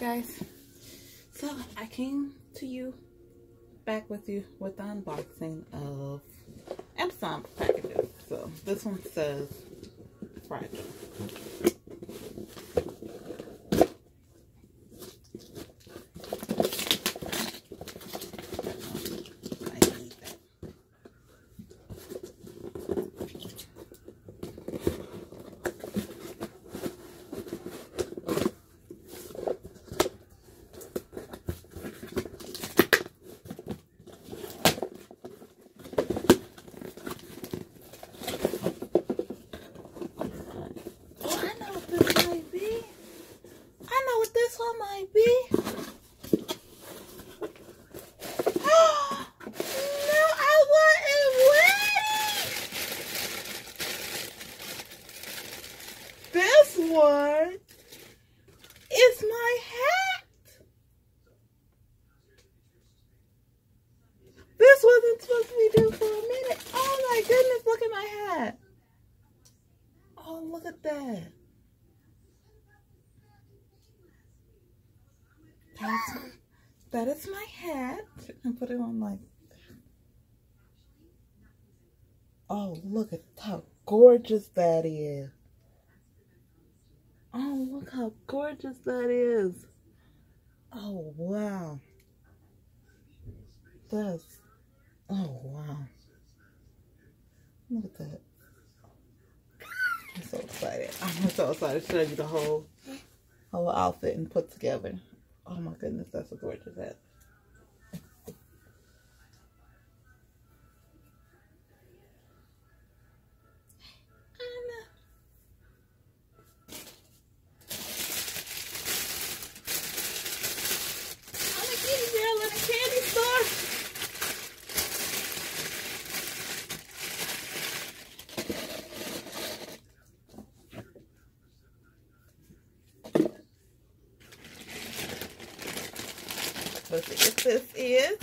guys, so I came to you back with the unboxing of Amazon packages. So this one says fragile. Might be. No, I wasn't ready. This one is my hat. This wasn't supposed to be due for a minute. Oh my goodness, look at my hat. Oh, look at that. That is my hat. And put it on like. Oh, look at how gorgeous that is. Oh, look how gorgeous that is. Oh, wow. That's. Oh, wow. Look at that. I'm so excited. I'm so excited to show you the whole outfit and put together. Oh my goodness, that's a gorgeous hat. I'm a kitty girl in a candy store. Let's see what this is.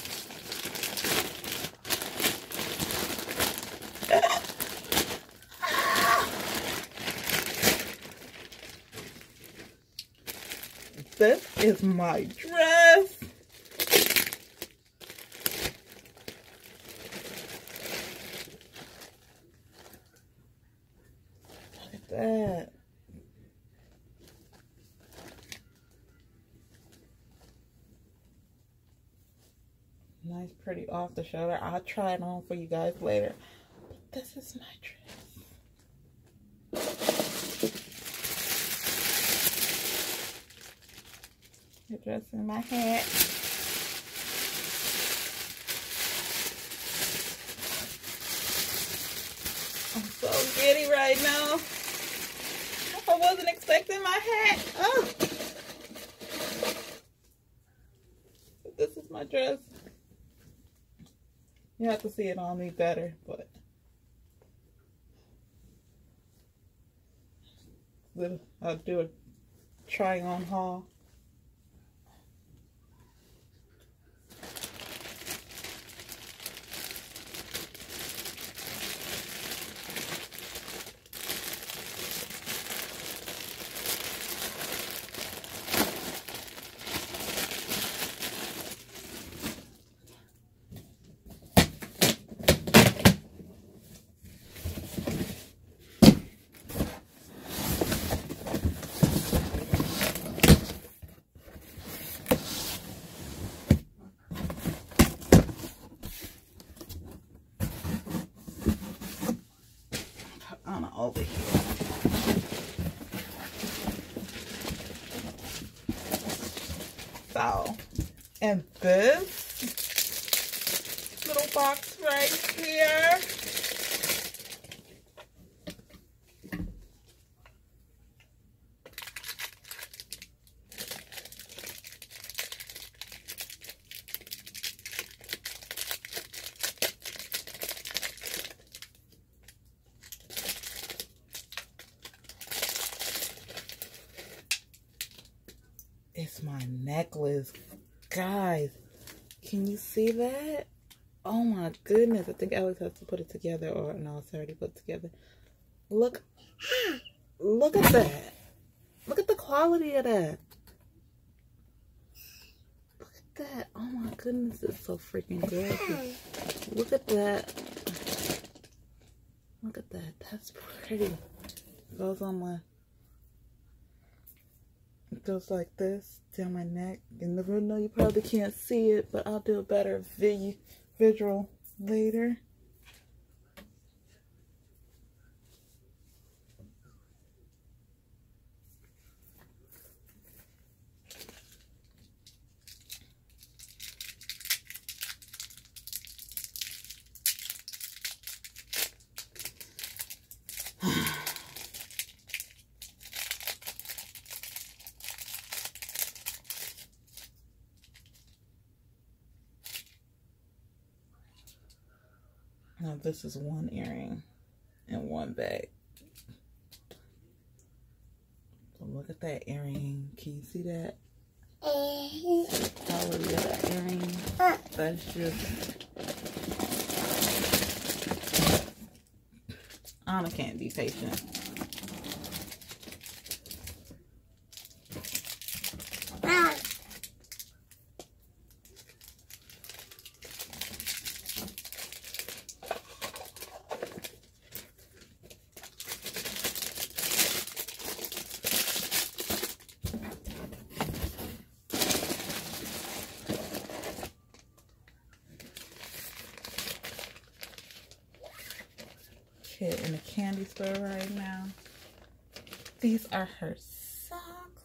This is my dress. Look at that. Nice, pretty off the shoulder. I'll try it on for you guys later. But this is my dress. Your dress and my hat. I'm so giddy right now. I wasn't expecting my hat. Oh. But this is my dress. You have to see it on me better, but I'll do a try on haul. Over here. So, and this little box right here. It's my necklace. Guys, can you see that? Oh my goodness. I think Alex has to put it together, or no, it's already put together. Look. Look at that. Look at the quality of that. that. Oh my goodness, it's so freaking gorgeous. Look at that. Look at that. That's pretty. Goes on my, it goes like this down my neck. And I know you probably can't see it, but I'll do a better visual later. Now this is one earring and one bag. So look at that earring. Can you see that? Quality of that earring. That's just, I can't be patient. Kid in a candy store right now. These are her socks.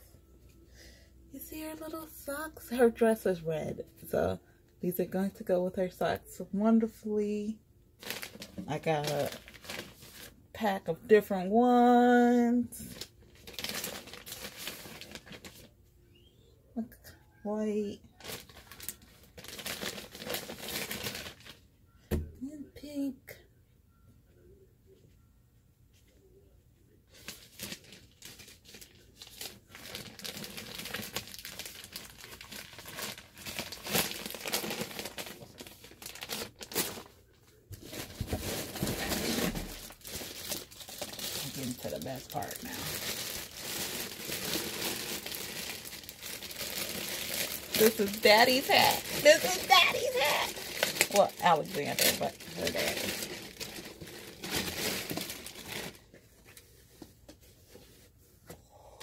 You see her little socks? Her dress is red, so these are going to go with her socks wonderfully. I got a pack of different ones. Look, white and pink. To the best part now. This is Daddy's hat. This is Daddy's hat. Well, Alexander, but her daddy.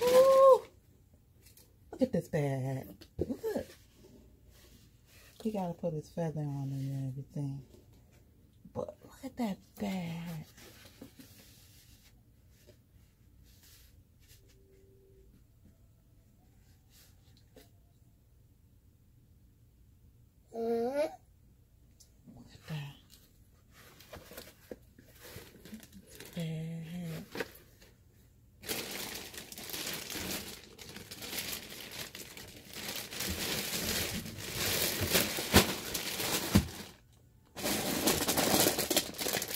Ooh. Look at this bag. Look. He gotta put his feather on it and everything. But look at that bag.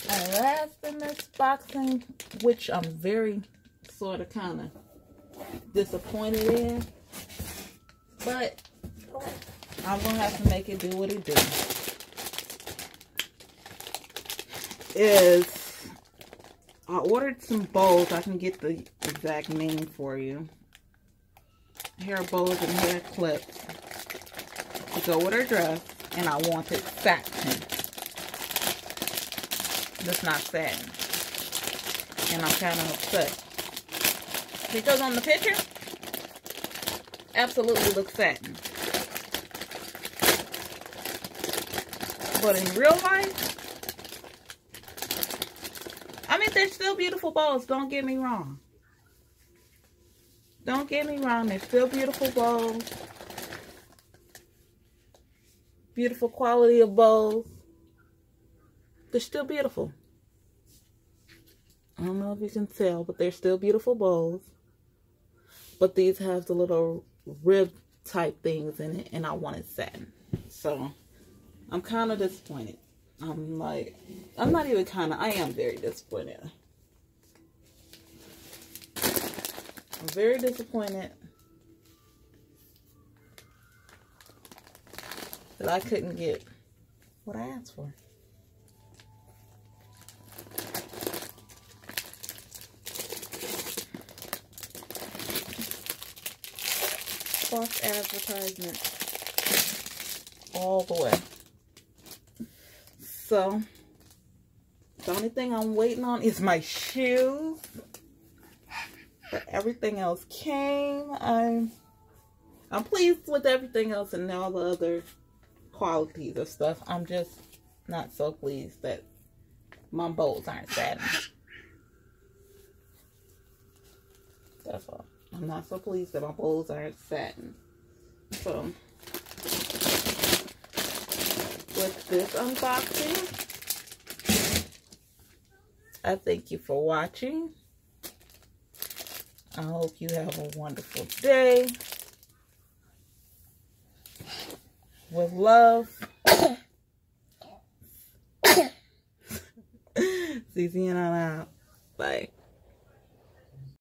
And last in this boxing, which I'm very sort of kind of disappointed in, but I'm gonna have to make it do what it do. Is I ordered some bowls. I can get the exact name for you. Hair bowls and hair clips to go with her dress, and I wanted satin. That's not satin, and I'm kind of upset because on the picture, absolutely looks satin, but in real life, I mean, they're still beautiful bowls. Don't get me wrong. Don't get me wrong. They're still beautiful bowls. Beautiful quality of bowls. They're still beautiful. I don't know if you can tell, but they're still beautiful bowls. But these have the little rib type things in it, and I wanted satin. So, I'm kind of disappointed. I'm not even kind of, I am very disappointed. I'm very disappointed that I couldn't get what I asked for. False advertisement. all the way. So the only thing I'm waiting on is my shoes. But everything else came. I'm pleased with everything else and all the other qualities of stuff. I'm just not so pleased that my bows aren't satin. That's all. I'm not so pleased that my bows aren't satin. So with this unboxing, I thank you for watching. I hope you have a wonderful day. With love, CC and I'm out. Bye.